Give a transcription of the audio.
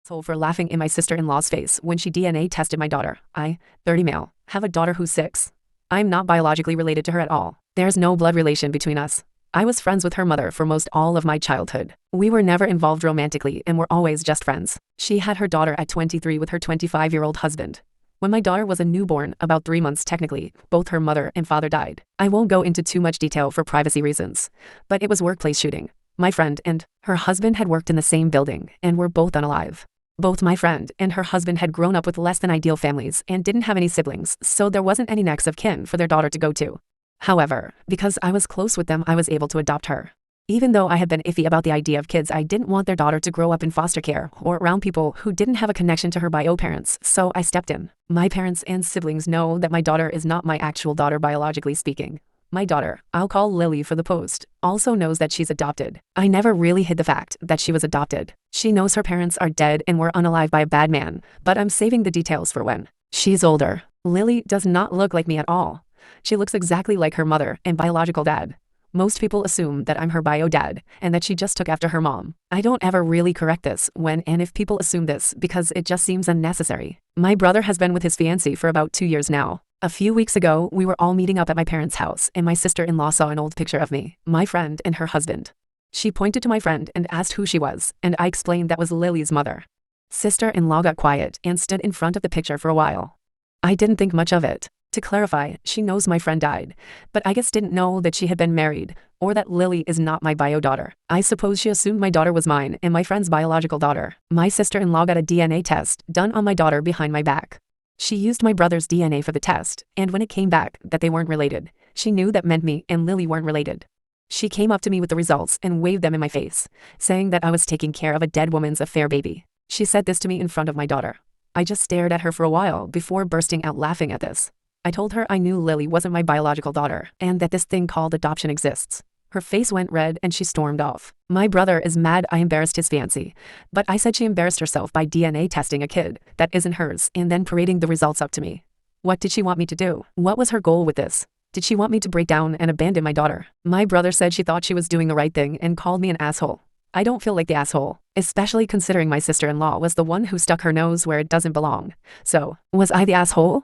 For laughing in my sister-in-law's face when she DNA tested my daughter. I, 30 male, have a daughter who's 6. I'm not biologically related to her at all. There's no blood relation between us. I was friends with her mother for most all of my childhood. We were never involved romantically and were always just friends. She had her daughter at 23 with her 25-year-old husband. When my daughter was a newborn, about 3 months technically, both her mother and father died. I won't go into too much detail for privacy reasons, but it was workplace shooting. My friend and her husband had worked in the same building and were both unalive. Both my friend and her husband had grown up with less than ideal families and didn't have any siblings, so there wasn't any next of kin for their daughter to go to. However, because I was close with them, I was able to adopt her. Even though I had been iffy about the idea of kids, I didn't want their daughter to grow up in foster care or around people who didn't have a connection to her bio parents, so I stepped in. My parents and siblings know that my daughter is not my actual daughter biologically speaking. My daughter, I'll call Lily for the post, also knows that she's adopted. I never really hid the fact that she was adopted. She knows her parents are dead and were unalive by a bad man, but I'm saving the details for when she's older. Lily does not look like me at all. She looks exactly like her mother and biological dad. Most people assume that I'm her bio dad and that she just took after her mom. I don't ever really correct this when and if people assume this because it just seems unnecessary. My brother has been with his fiancée for about 2 years now. A few weeks ago, we were all meeting up at my parents' house and my sister-in-law saw an old picture of me, my friend, and her husband. She pointed to my friend and asked who she was, and I explained that was Lily's mother. Sister-in-law got quiet and stood in front of the picture for a while. I didn't think much of it. To clarify, she knows my friend died, but I guess didn't know that she had been married or that Lily is not my bio daughter. I suppose she assumed my daughter was mine and my friend's biological daughter. My sister-in-law got a DNA test done on my daughter behind my back. She used my brother's DNA for the test, and when it came back that they weren't related, she knew that meant me and Lily weren't related. She came up to me with the results and waved them in my face, saying that I was taking care of a dead woman's affair baby. She said this to me in front of my daughter. I just stared at her for a while before bursting out laughing at this. I told her I knew Lily wasn't my biological daughter and that this thing called adoption exists. Her face went red and she stormed off. My brother is mad I embarrassed his fiancée, but I said she embarrassed herself by DNA testing a kid that isn't hers and then parading the results up to me. What did she want me to do? What was her goal with this? Did she want me to break down and abandon my daughter? My brother said she thought she was doing the right thing and called me an asshole. I don't feel like the asshole, especially considering my sister-in-law was the one who stuck her nose where it doesn't belong. So, was I the asshole?